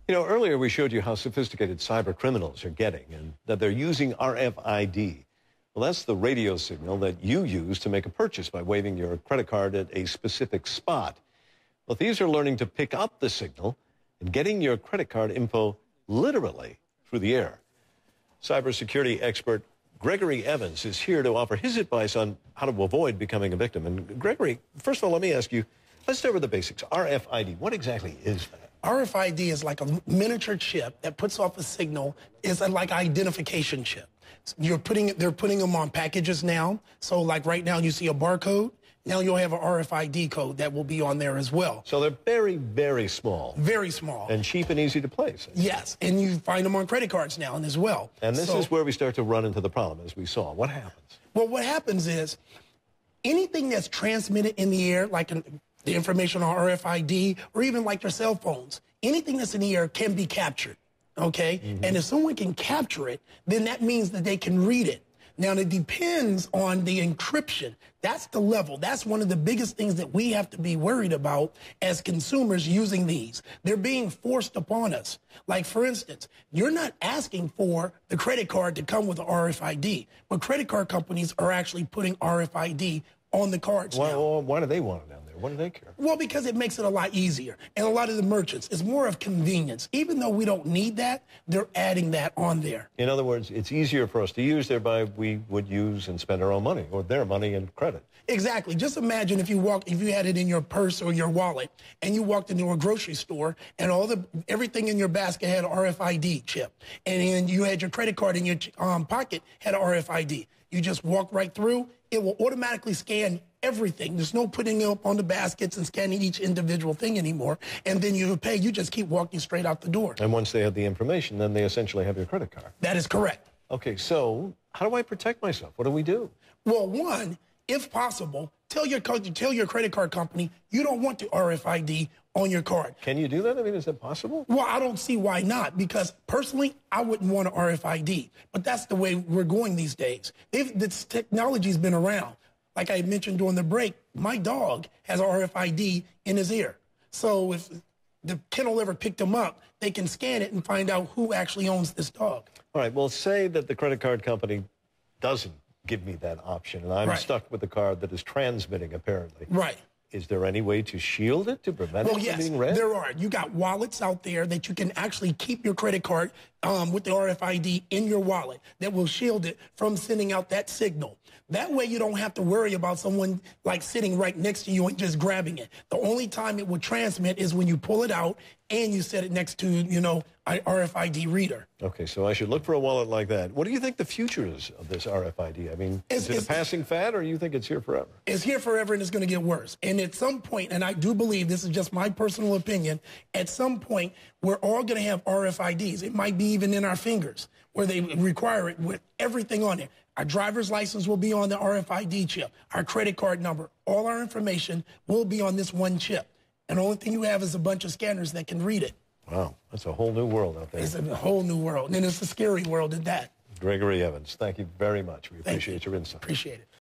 You know, earlier we showed you how sophisticated cyber criminals are getting and that they're using RFID. Well, that's the radio signal that you use to make a purchase by waving your credit card at a specific spot. Well, thieves are learning to pick up the signal and getting your credit card info literally through the air. Cybersecurity expert Gregory Evans is here to offer his advice on how to avoid becoming a victim. And Gregory, first of all, let me ask you, let's start with the basics. RFID, what exactly is that? RFID is like a miniature chip that puts off a signal. It's like an identification chip. They're putting them on packages now. So like right now you see a barcode. Now you'll have an RFID code that will be on there as well. So they're very, very small. Very small. And cheap and easy to place. Yes, and you find them on credit cards now as well. And this is where we start to run into the problem, as we saw. What happens? Well, what happens is anything that's transmitted in the air, like the information on RFID, or even like your cell phones, anything that's in the air can be captured, okay? And if someone can capture it, then that means that they can read it. Now, it depends on the encryption. That's the level. That's one of the biggest things that we have to be worried about as consumers using these. They're being forced upon us. Like, for instance, you're not asking for the credit card to come with an RFID, but credit card companies are actually putting RFID on the cards now. Why do they want it down there? What do they care? Well, because it makes it a lot easier. And a lot of the merchants, it's more of convenience. Even though we don't need that, they're adding that on there. In other words, it's easier for us to use, thereby we would use and spend our own money, or their money and credit. Exactly. Just imagine if you had it in your purse or your wallet, and you walked into a grocery store, and everything in your basket had an RFID chip, and then you had your credit card in your pocket had an RFID. You just walk right through. It will automatically scan everything. There's no putting it up on the baskets and scanning each individual thing anymore. And then you pay. You just keep walking straight out the door. And once they have the information, then they essentially have your credit card. That is correct. Okay, so how do I protect myself? What do we do? Well, one, if possible, tell your credit card company you don't want the RFID on your card. Can you do that? I mean, is that possible? Well, I don't see why not, because personally, I wouldn't want an RFID. But that's the way we're going these days. This technology's been around. Like I mentioned during the break, my dog has an RFID in his ear. So if the kennel ever picked him up, they can scan it and find out who actually owns this dog. All right, well, say that the credit card company doesn't give me that option, and I'm stuck with the card that is transmitting, apparently. Right. Is there any way to shield it, to prevent it from being read? There are. You got wallets out there that you can actually keep your credit card with the RFID in your wallet that will shield it from sending out that signal. That way you don't have to worry about someone like sitting right next to you and just grabbing it. The only time it will transmit is when you pull it out and you set it next to, an RFID reader. Okay, so I should look for a wallet like that. What do you think the future is of this RFID? I mean, is it a passing fad, or do you think it's here forever? It's here forever, and it's going to get worse. And at some point, and I do believe this is just my personal opinion, at some point, we're all going to have RFIDs. It might be even in our fingers, where they require it with everything on it. Our driver's license will be on the RFID chip. Our credit card number, all our information will be on this one chip. And the only thing you have is a bunch of scanners that can read it. Wow, that's a whole new world out there. It's a whole new world, and it's a scary world at that. Gregory Evans, thank you very much. We appreciate your insight. Appreciate it.